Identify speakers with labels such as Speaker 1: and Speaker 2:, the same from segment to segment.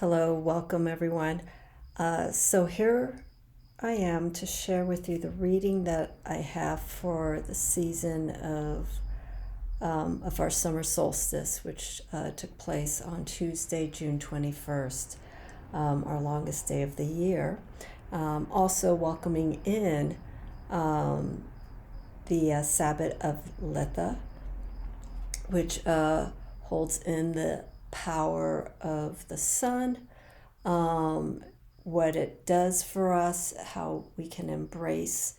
Speaker 1: Hello, welcome everyone. So here I am to share with you the reading that I have for the season of our summer solstice, which took place on Tuesday, June 21st, our longest day of the year. Also welcoming in the Sabbath of Letha, which holds in the power of the sun, what it does for us, how we can embrace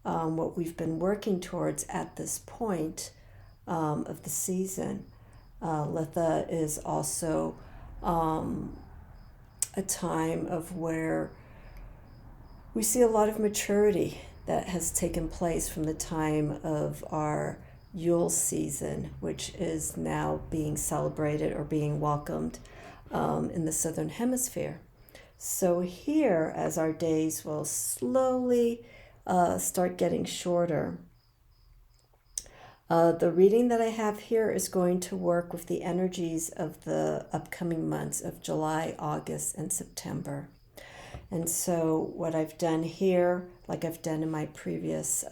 Speaker 1: what we've been working towards at this point of the season. Letha is also a time of where we see a lot of maturity that has taken place from the time of our Yule season, which is now being celebrated or being welcomed in the Southern Hemisphere. So here, as our days will slowly start getting shorter, the reading that I have here is going to work with the energies of the upcoming months of July, August, and September. And so what I've done here, like I've done in my previous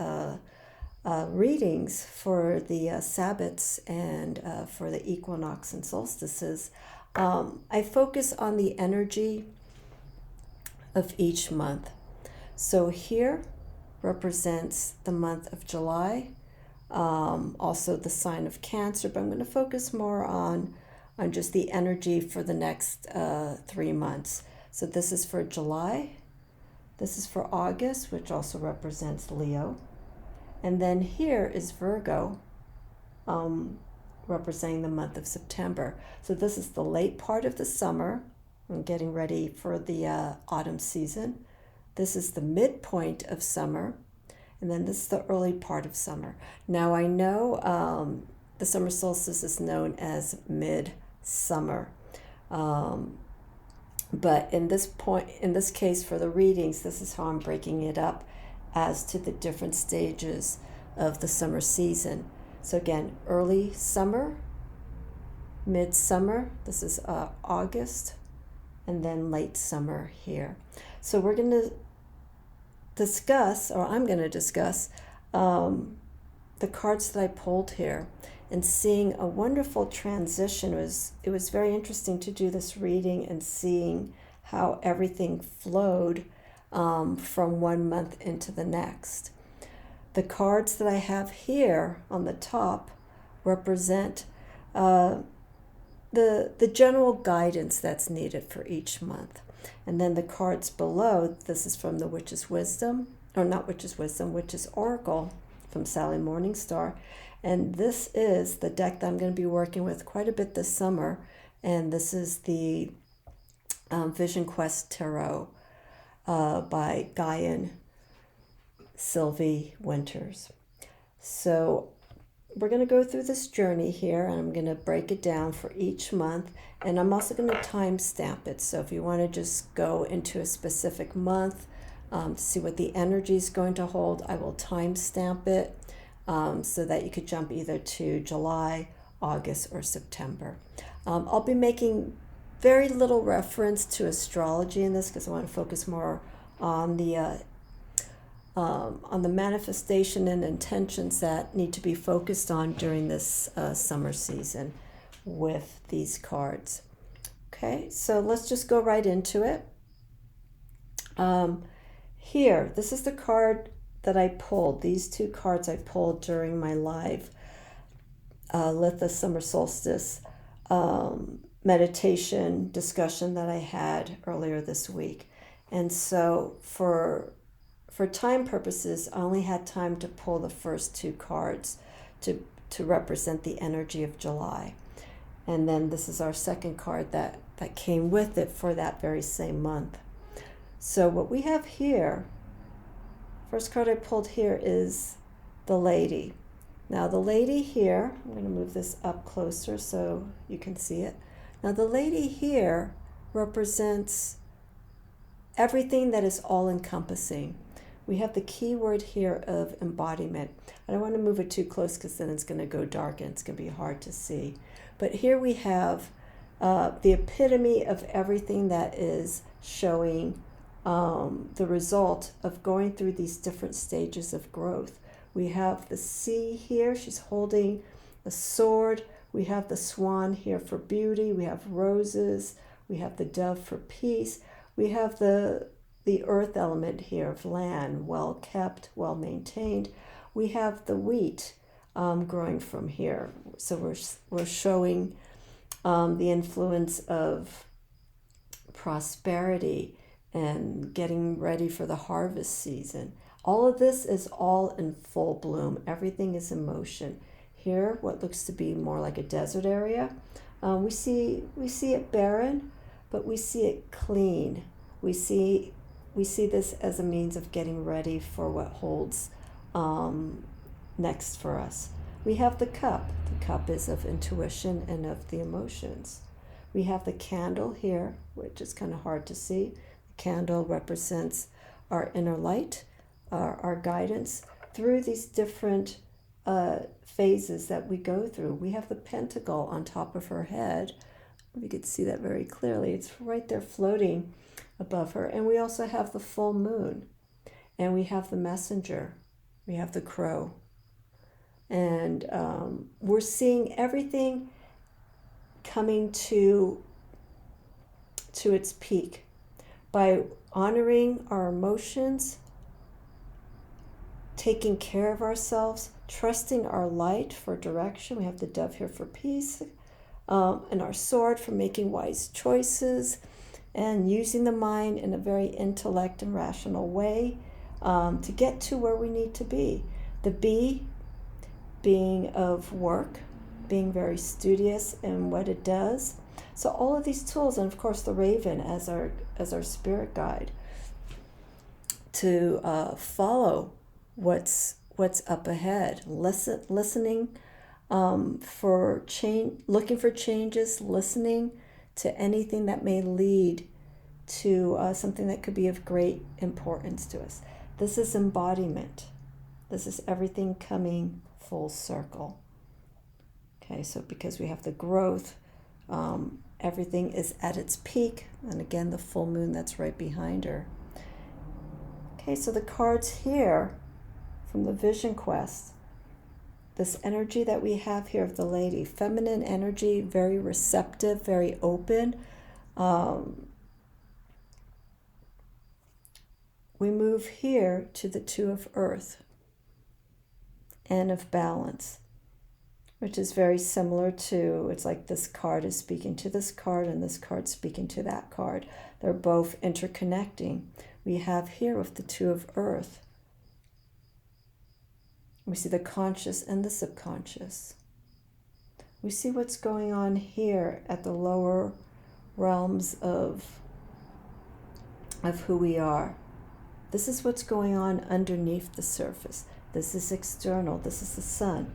Speaker 1: readings for the Sabbats and for the equinox and solstices, I focus on the energy of each month. So here represents the month of July, also the sign of Cancer, but I'm going to focus more on just the energy for the next 3 months. So this is for July, this is for August, which also represents Leo, and then here is Virgo, representing the month of September. So this is the late part of the summer. I'm getting ready for the autumn season. This is the midpoint of summer, and then this is the early part of summer. Now I know the summer solstice is known as midsummer. But in this case, for the readings, this is how I'm breaking it up as to the different stages of the summer season. So again, early summer, midsummer, this is August, and then late summer here. So we're going to discuss, or I'm going to discuss, the cards that I pulled here, and seeing a wonderful transition. It was very interesting to do this reading and seeing how everything flowed from one month into the next. The cards that I have here on the top represent the general guidance that's needed for each month. And then the cards below, this is from the Witch's Wisdom, or not Witch's Wisdom, Witch's Oracle from Sally Morningstar. And this is the deck that I'm going to be working with quite a bit this summer. And this is the Vision Quest Tarot by Gayan Sylvie Winters. So we're going to go through this journey here, and I'm going to break it down for each month. And I'm also going to time stamp it. So if you want to just go into a specific month to see what the energy is going to hold, I will time stamp it. So that you could jump either to July, August, or September. I'll be making very little reference to astrology in this because I want to focus more on the manifestation and intentions that need to be focused on during this summer season with these cards. Okay, so let's just go right into it. Here, this is the card that I pulled. These two cards I pulled during my live Litha Summer Solstice meditation discussion that I had earlier this week. And so for time purposes, I only had time to pull the first two cards to represent the energy of July. And then this is our second card that came with it for that very same month. So what we have here, first card I pulled here is the Lady. Now the Lady here, I'm going to move this up closer so you can see it. Now the Lady here represents everything that is all-encompassing. We have the key word here of embodiment. I don't want to move it too close because then it's going to go dark and it's going to be hard to see. But here we have the epitome of everything that is showing the result of going through these different stages of growth. We have the sea here. She's holding the sword. We have the swan here for beauty. We have roses. We have the dove for peace. We have the earth element here of land, well kept, well maintained. We have the wheat growing from here. So we're showing the influence of prosperity and getting ready for the harvest season. All of this is all in full bloom. Everything is in motion. Here, what looks to be more like a desert area, we see it barren, but we see it clean. We see this as a means of getting ready for what holds next for us. We have the cup. The cup is of intuition and of the emotions. We have the candle here, which is kind of hard to see. The candle represents our inner light, our guidance through these different phases that we go through. We have the pentacle on top of her head. We could see that very clearly. It's right there floating above her. And we also have the full moon. And we have the messenger. We have the crow. And we're seeing everything coming to its peak by honoring our emotions, taking care of ourselves, trusting our light for direction. We have the dove here for peace, and our sword for making wise choices, and using the mind in a very intellect and rational way to get to where we need to be. The bee being of work, being very studious in what it does. So all of these tools, and of course the raven as our spirit guide, to follow what's up ahead, listening for change, looking for changes, listening to anything that may lead to something that could be of great importance to us. This is embodiment. This is everything coming full circle. Okay, so because we have the growth, everything is at its peak, and again the full moon that's right behind her. Okay, so the cards here from the Vision Quest, this energy that we have here of the lady, feminine energy, very receptive, very open. We move here to the Two of Earth and of Balance, which is very similar to, it's like this card is speaking to this card and this card speaking to that card. They're both interconnecting. We have here with the Two of Earth, we see the conscious and the subconscious. We see what's going on here at the lower realms of who we are. This is what's going on underneath the surface. This is external. This is the sun.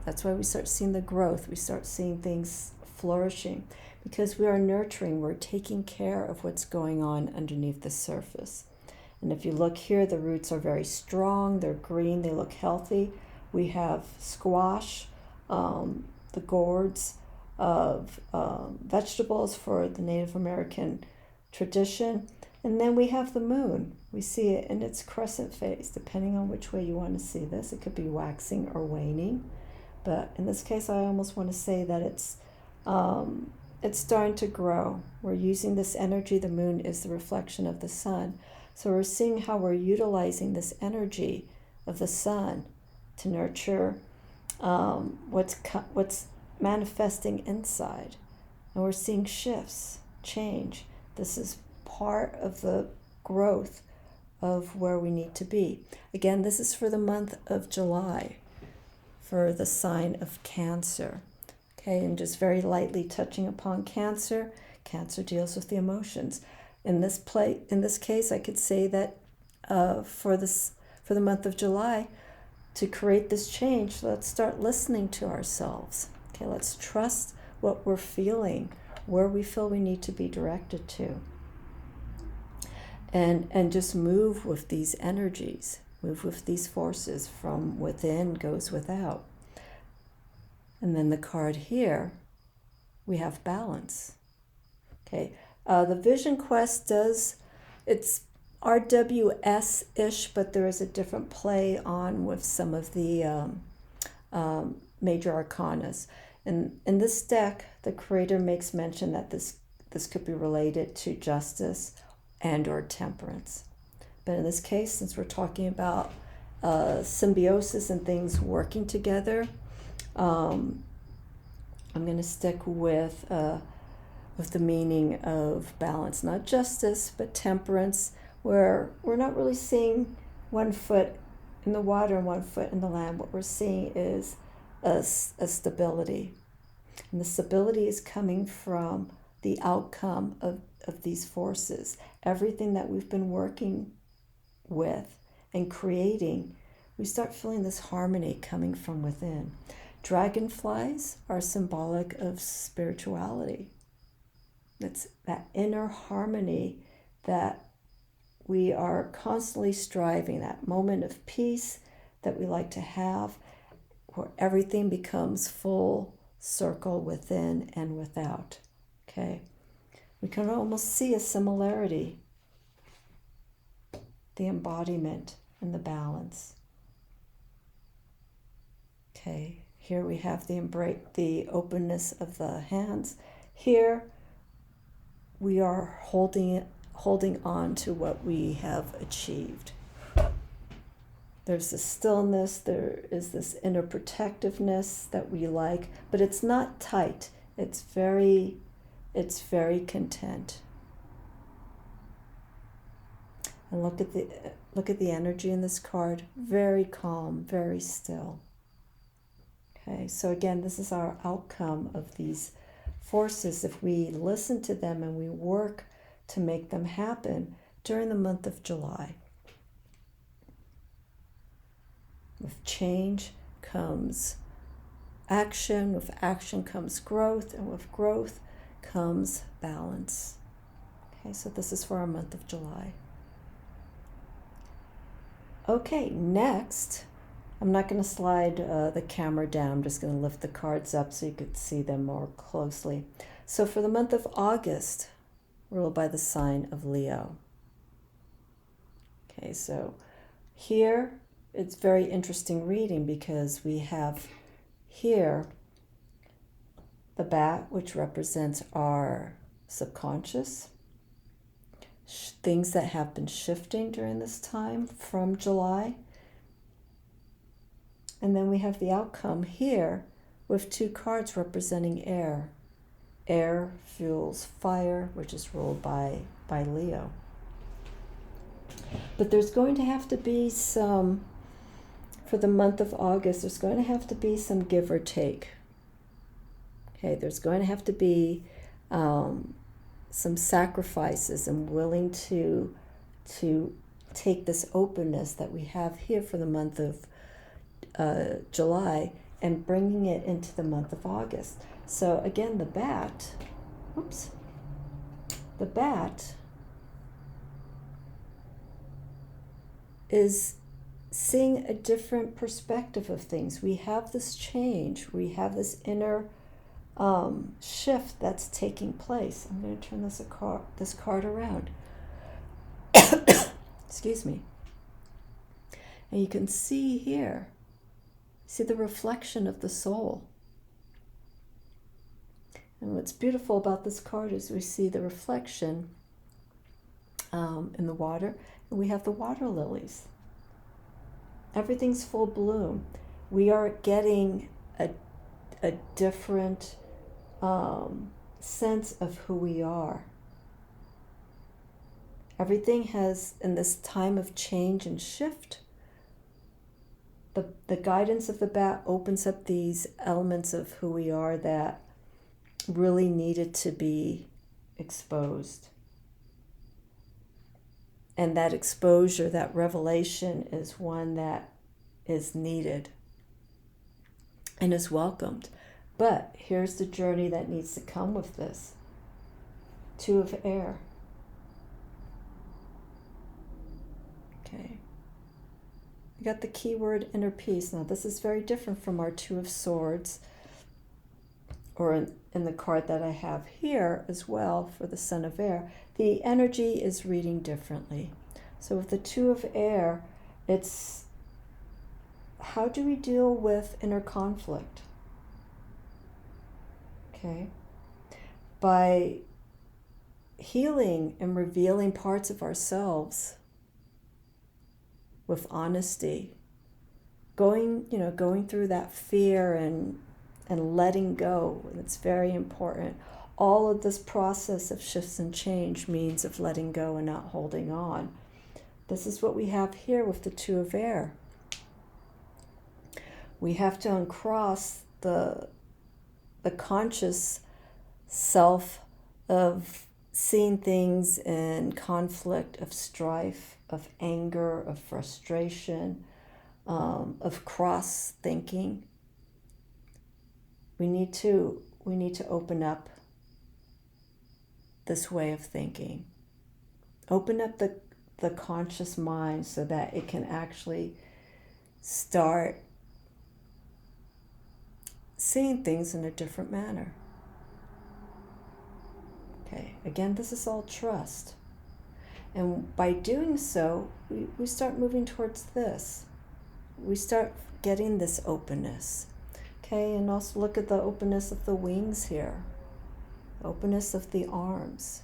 Speaker 1: That's why we start seeing the growth. We start seeing things flourishing because we are nurturing. We're taking care of what's going on underneath the surface. And if you look here, the roots are very strong. They're green. They look healthy. We have squash, the gourds of vegetables for the Native American tradition. And then we have the moon. We see it in its crescent phase, depending on which way you want to see this. It could be waxing or waning. But in this case, I almost want to say that it's starting to grow. We're using this energy. The moon is the reflection of the sun. So we're seeing how we're utilizing this energy of the sun to nurture what's manifesting inside. And we're seeing shifts, change. This is part of the growth of where we need to be. Again, this is for the month of July, for the sign of Cancer. Okay, and just very lightly touching upon Cancer. Cancer deals with the emotions. In this case, I could say that for the month of July, to create this change, let's start listening to ourselves. Okay, let's trust what we're feeling, where we feel we need to be directed to. And just move with these energies, move with these forces. From within goes without. And then the card here we have balance. Okay, the Vision Quest it's RWS-ish, but there is a different play on with some of the major arcanas. And in this deck, the creator makes mention that this could be related to justice and or temperance. But in this case, since we're talking about symbiosis and things working together, I'm going to stick with the meaning of balance, not justice, but temperance, where we're not really seeing one foot in the water and one foot in the land. What we're seeing is a stability. And the stability is coming from the outcome of these forces. Everything that we've been working with and creating, we start feeling this harmony coming from within. Dragonflies are symbolic of spirituality. It's that inner harmony that we are constantly striving, that moment of peace that we like to have, where everything becomes full circle within and without. Okay? We can almost see a similarity, the embodiment and the balance. Okay, here we have the openness of the hands. Here we are holding on to what we have achieved. There's this stillness, there is this inner protectiveness that we like, but it's not tight. It's very content. And look at the energy in this card. Very calm, very still. Okay, so again, this is our outcome of these forces. If we listen to them and we work to make them happen during the month of July. With change comes action, with action comes growth, and with growth comes balance. Okay, so this is for our month of July. Okay, next, I'm not going to slide the camera down. I'm just going to lift the cards up so you could see them more closely. So for the month of August, ruled by the sign of Leo. Okay, so here it's very interesting reading because we have here the bat, which represents our subconscious, things that have been shifting during this time from July. And then we have the outcome here with two cards representing air. Air fuels fire, which is ruled by Leo. But there's going to have to be some, for the month of August, there's going to have to be some give or take. Okay, there's going to have to be some sacrifices and willing to take this openness that we have here for the month of July and bringing it into the month of August. So again, the bat is seeing a different perspective of things. We have this change. We have this inner shift that's taking place. I'm going to turn this card around. Excuse me. And you can see here, see the reflection of the soul. And what's beautiful about this card is we see the reflection in the water, and we have the water lilies. Everything's full bloom. We are getting a different sense of who we are. Everything has, in this time of change and shift, the guidance of the bat opens up these elements of who we are that really needed to be exposed. And that exposure, that revelation, is one that is needed and is welcomed. But here's the journey that needs to come with this. Two of air. Okay. We got the keyword inner peace. Now this is very different from our Two of Swords, or in the card that I have here as well for the Son of Air, the energy is reading differently. So with the Two of Air, it's how do we deal with inner conflict? Okay. By healing and revealing parts of ourselves with honesty, going through that fear and letting go. It's very important. All of this process of shifts and change means of letting go and not holding on. This is what we have here with the Two of Air. We have to uncross the conscious self of seeing things in conflict, of strife, of anger, of frustration, of cross thinking. We need to open up this way of thinking. Open up the conscious mind so that it can actually start seeing things in a different manner. Okay, again, this is all trust. And by doing so, we start moving towards this. We start getting this openness. Okay, and also look at the openness of the wings here. Openness of the arms.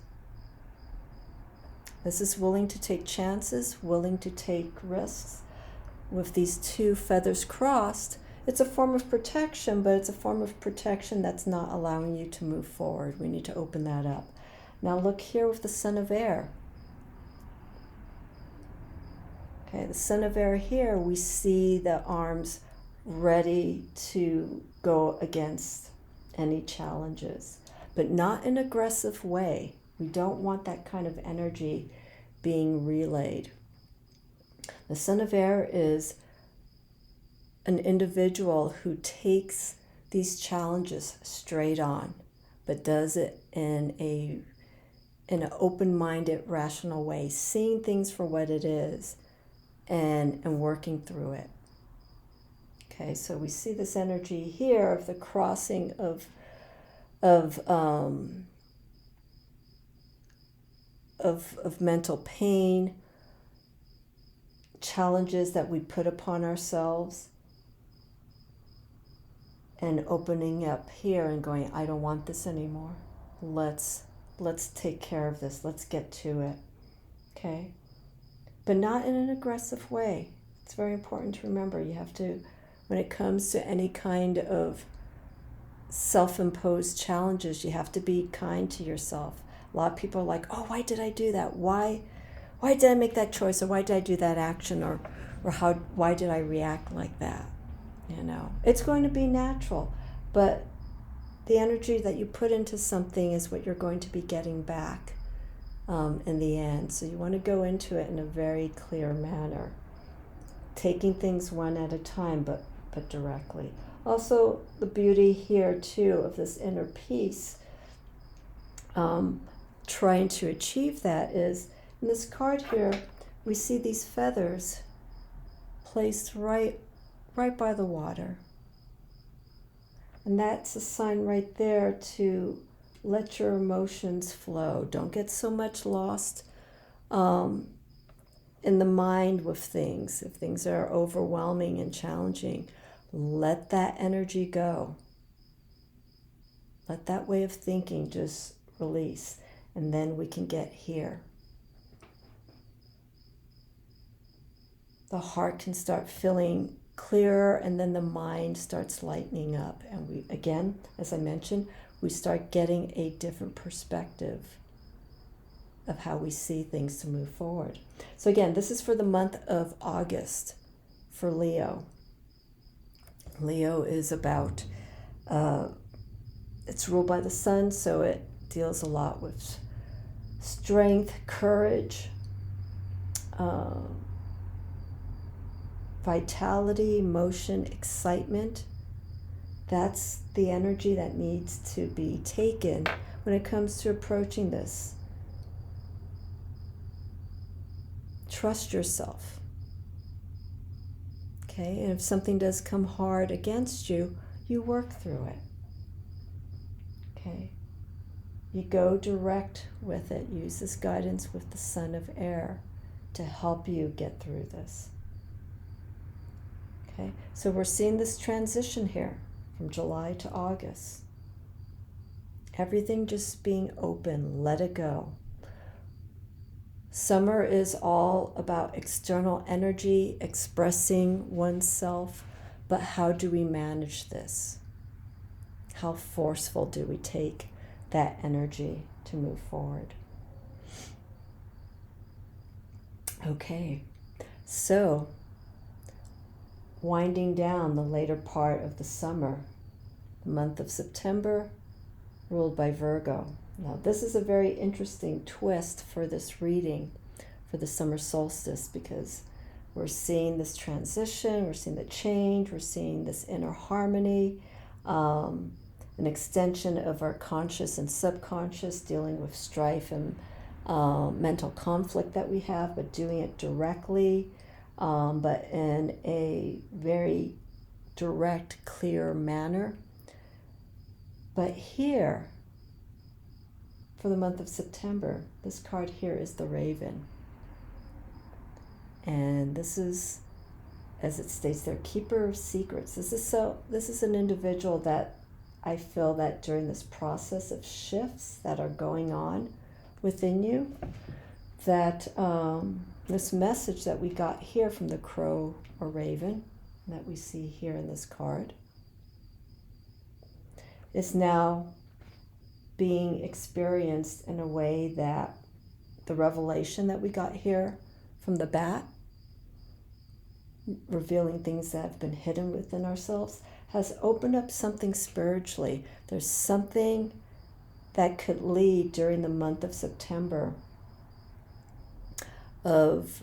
Speaker 1: This is willing to take chances, willing to take risks. With these two feathers crossed, it's a form of protection, but it's a form of protection that's not allowing you to move forward. We need to open that up. Now look here with the Son of Air. Okay, the Son of Air here, we see the arms ready to go against any challenges, but not in an aggressive way. We don't want that kind of energy being relayed. The Son of Air is an individual who takes these challenges straight on, but does it in an open-minded, rational way, seeing things for what it is and working through it. Okay, so we see this energy here of the crossing of mental pain, challenges that we put upon ourselves, and opening up here and going, I don't want this anymore. Let's take care of this. Let's get to it. Okay? But not in an aggressive way. It's very important to remember. You have to, when it comes to any kind of self-imposed challenges, you have to be kind to yourself. A lot of people are like, oh, why did I do that? Why did I make that choice? Or why did I do that action? Or why did I react like that? It's going to be natural, but the energy that you put into something is what you're going to be getting back in the end. So you want to go into it in a very clear manner, taking things one at a time, but directly. Also, the beauty here too of this inner peace, trying to achieve that is, in this card here, we see these feathers placed right by the water. And that's a sign right there to let your emotions flow. Don't get so much lost in the mind with things. If things are overwhelming and challenging, let that energy go. Let that way of thinking just release. And then we can get here. The heart can start feeling clearer, and then the mind starts lightening up. And we, again, as I mentioned, we start getting a different perspective of how we see things to move forward. So again, this is for the month of August for Leo. Leo is about, it's ruled by the sun, so it deals a lot with strength, courage, vitality, motion, excitement. That's the energy that needs to be taken when it comes to approaching this. Trust yourself. Okay, and if something does come hard against you, you work through it. Okay. You go direct with it. Use this guidance with the Son of Air to help you get through this. Okay, so we're seeing this transition here from July to August. Everything just being open, let it go. Summer is all about external energy, expressing oneself, but how do we manage this? How forceful do we take that energy to move forward? Okay, so winding down the later part of the summer, the month of September, ruled by Virgo. Now, this is a very interesting twist for this reading for the summer solstice, because we're seeing this transition, we're seeing the change, we're seeing this inner harmony, an extension of our conscious and subconscious, dealing with strife and mental conflict that we have, but doing it directly, but in a very direct, clear manner. But here, for the month of September, this card here is the Raven. And this is, as it states there, keeper of secrets. This is an individual that I feel that during this process of shifts that are going on within you, that this message that we got here from the crow or raven that we see here in this card is now being experienced in a way that the revelation that we got here from the bat, revealing things that have been hidden within ourselves, has opened up something spiritually. There's something that could lead during the month of September of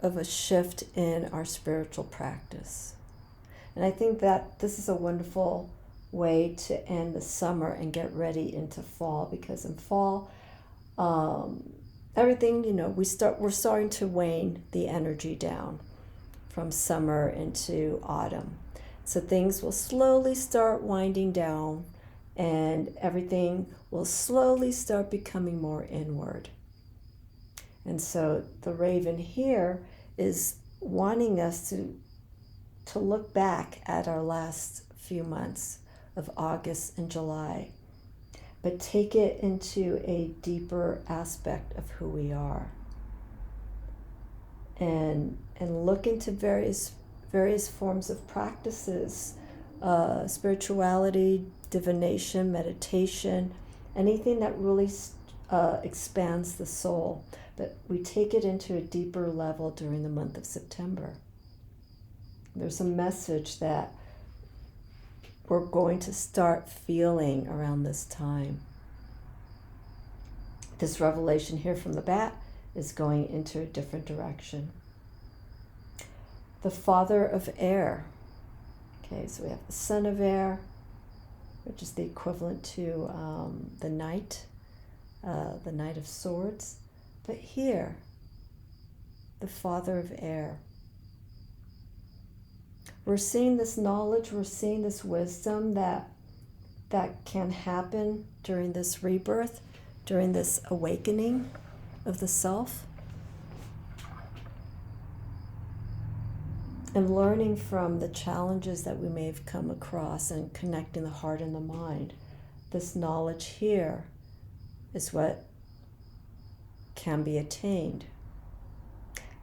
Speaker 1: a shift in our spiritual practice. And I think that this is a wonderful way to end the summer and get ready into fall, because in fall, everything, we're starting to wane the energy down from summer into autumn. So things will slowly start winding down and everything will slowly start becoming more inward. And so the raven here is wanting us to look back at our last few months of August and July, but take it into a deeper aspect of who we are, and look into various forms of practices, spirituality, divination, meditation, anything that really expands the soul. But we take it into a deeper level during the month of September. There's a message that we're going to start feeling around this time. This revelation here from the bat is going into a different direction. The father of air. Okay, so we have the son of air, which is the equivalent to the knight of swords. But here, the father of air. We're seeing this knowledge, we're seeing this wisdom that can happen during this rebirth, during this awakening of the self. And learning from the challenges that we may have come across and connecting the heart and the mind. This knowledge here is what can be attained.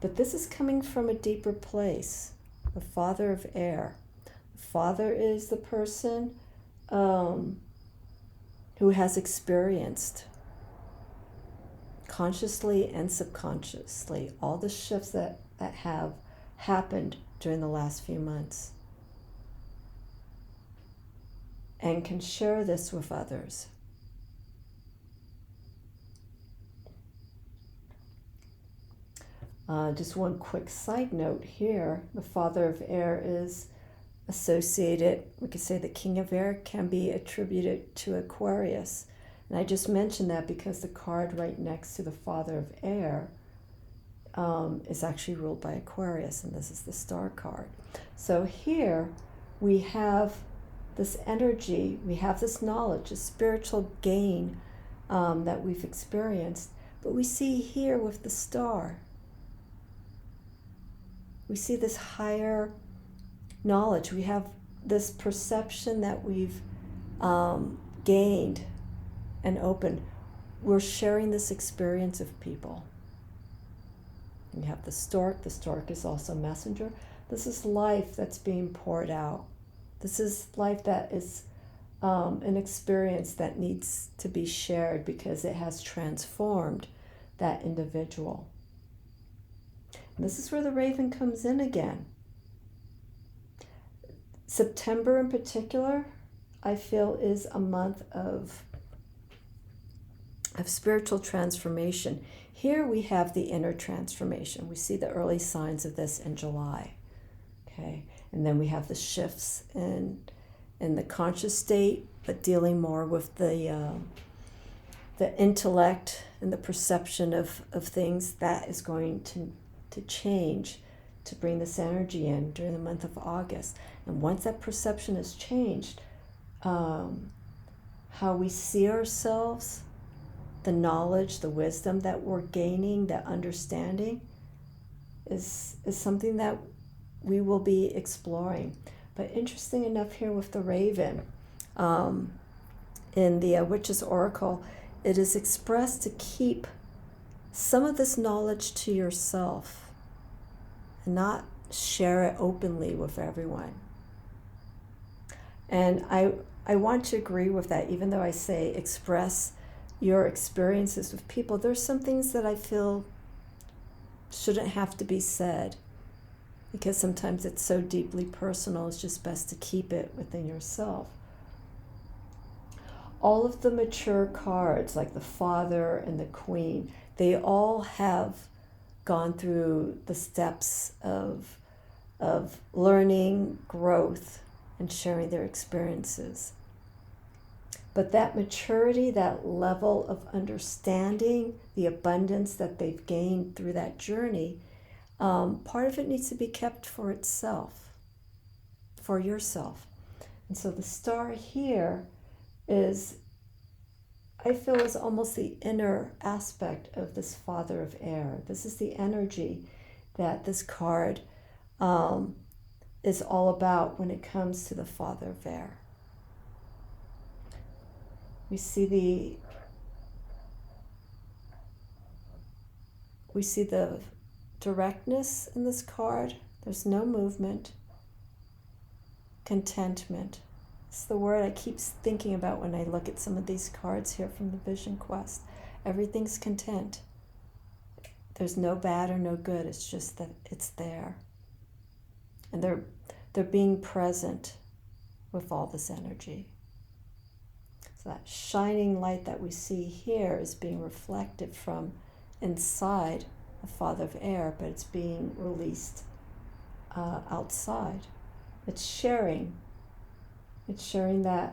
Speaker 1: But this is coming from a deeper place. The father of air. The father is the person who has experienced consciously and subconsciously all the shifts that have happened during the last few months, and can share this with others. Just one quick side note here, the father of air is associated, we could say the king of air can be attributed to Aquarius. And I just mentioned that because the card right next to the father of air is actually ruled by Aquarius, and this is the star card. So here we have this energy, we have this knowledge, this spiritual gain that we've experienced. But we see here with the star, we see this higher knowledge. We have this perception that we've gained and opened. We're sharing this experience of people. We have the stork. The stork is also messenger. This is life that's being poured out. This is life that is an experience that needs to be shared because it has transformed that individual. And this is where the raven comes in again. September in particular, I feel, is a month of spiritual transformation. Here we have the inner transformation. We see the early signs of this in July. Okay, and then we have the shifts in the conscious state, but dealing more with the intellect and the perception of things that is going to change, to bring this energy in during the month of August. And once that perception has changed, how we see ourselves, the knowledge, the wisdom that we're gaining, that understanding is something that we will be exploring. But interesting enough here with the raven, in the Witch's Oracle, it is expressed to keep some of this knowledge to yourself and not share it openly with everyone. And I want to agree with that, even though I say express your experiences with people. There's some things that I feel shouldn't have to be said, because sometimes it's so deeply personal. It's just best to keep it within yourself. All of the mature cards, like the Father and the Queen, they all have gone through the steps of learning, growth, and sharing their experiences. But that maturity, that level of understanding, the abundance that they've gained through that journey, part of it needs to be kept for itself, for yourself. And so the star here is, I feel, is almost the inner aspect of this Father of Air. This is the energy that this card is all about when it comes to the Father of Air. We see the directness in this card. There's no movement. Contentment. It's the word I keep thinking about when I look at some of these cards here from the Vision Quest. Everything's content. There's no bad or no good. It's just that it's there. And they're being present with all this energy. So that shining light that we see here is being reflected from inside the Father of Air, but it's being released outside. It's sharing that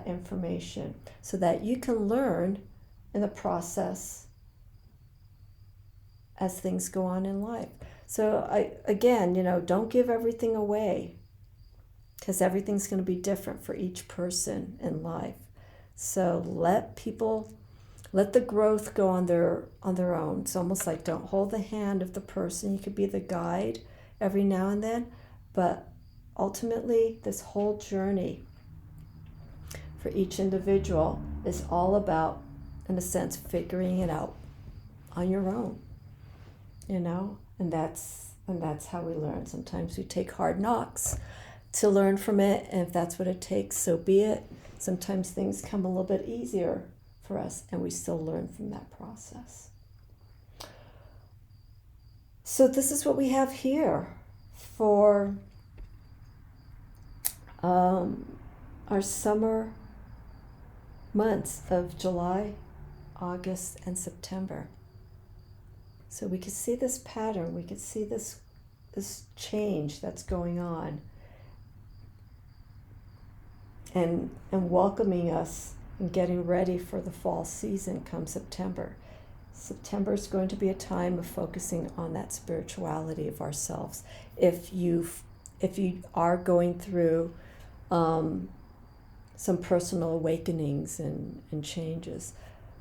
Speaker 1: information so that you can learn in the process as things go on in life. So don't give everything away, because everything's going to be different for each person in life. So let the growth go on their own. It's almost like don't hold the hand of the person. You could be the guide every now and then, but ultimately this whole journey for each individual is all about, in a sense, figuring it out on your own, and that's how we learn. Sometimes we take hard knocks to learn from it, and if that's what it takes, so be it. Sometimes things come a little bit easier for us, and we still learn from that process. So this is what we have here for our summer months of July, August, and September. So we could see this pattern, we could see this change that's going on, and welcoming us and getting ready for the fall season come September. September is going to be a time of focusing on that spirituality of ourselves. If you are going through some personal awakenings and changes.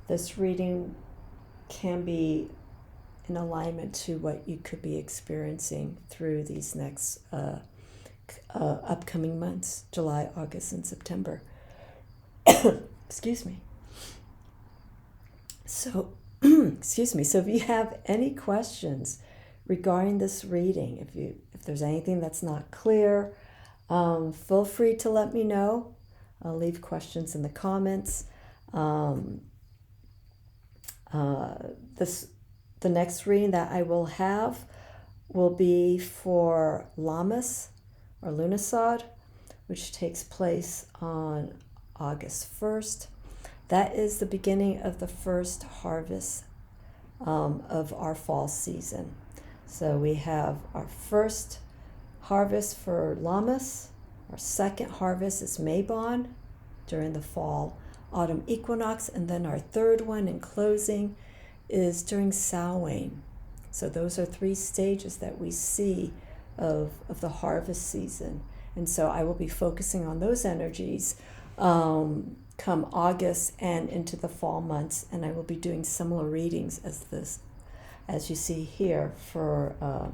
Speaker 1: This reading can be in alignment to what you could be experiencing through these next upcoming months, July, August, and September. Excuse me. So, excuse me. So if you have any questions regarding this reading, if there's anything that's not clear, feel free to let me know. I'll leave questions in the comments. The next reading that I will have will be for Lammas or Lughnasadh, which takes place on August 1st. That is the beginning of the first harvest of our fall season. So we have our first harvest for Lammas. Our second harvest is Mabon during the fall autumn equinox, and then our third one in closing is during Samhain. So those are 3 stages that we see of the harvest season. And so I will be focusing on those energies come August and into the fall months, and I will be doing similar readings as you see here for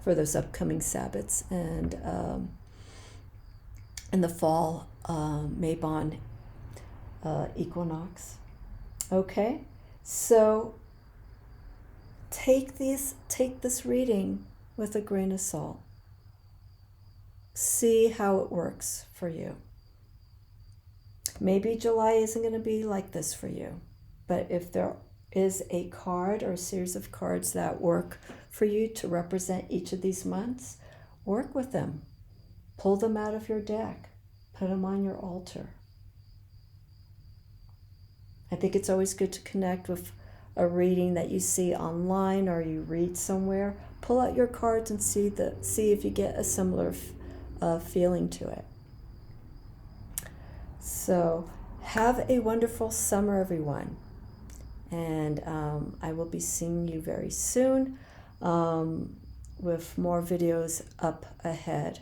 Speaker 1: those upcoming Sabbats and the fall Mabon equinox. Okay, so take this reading with a grain of salt. See how it works for you. Maybe July isn't going to be like this for you, but if there is a card or a series of cards that work for you to represent each of these months, work with them. Pull them out of your deck. Put them on your altar. I think it's always good to connect with a reading that you see online or you read somewhere. Pull out your cards and see if you get a similar feeling to it. So have a wonderful summer, everyone. And I will be seeing you very soon with more videos up ahead.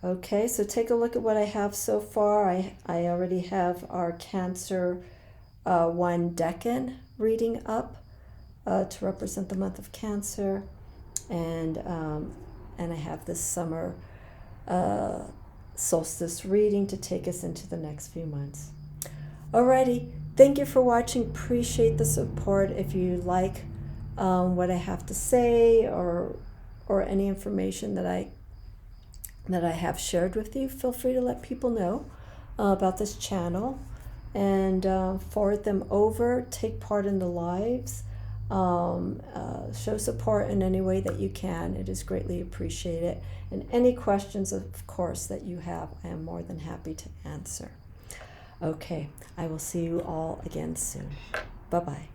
Speaker 1: Okay, so take a look at what I have so far. I already have our Cancer 1 Decan reading up to represent the month of Cancer. And I have this summer solstice reading to take us into the next few months. Alrighty, thank you for watching. Appreciate the support. If you like what I have to say or any information that I have shared with you, feel free to let people know about this channel and forward them over. Take part in the lives. Show support in any way that you can. It is greatly appreciated. And any questions, of course, that you have, I am more than happy to answer. Okay, I will see you all again soon. Bye-bye.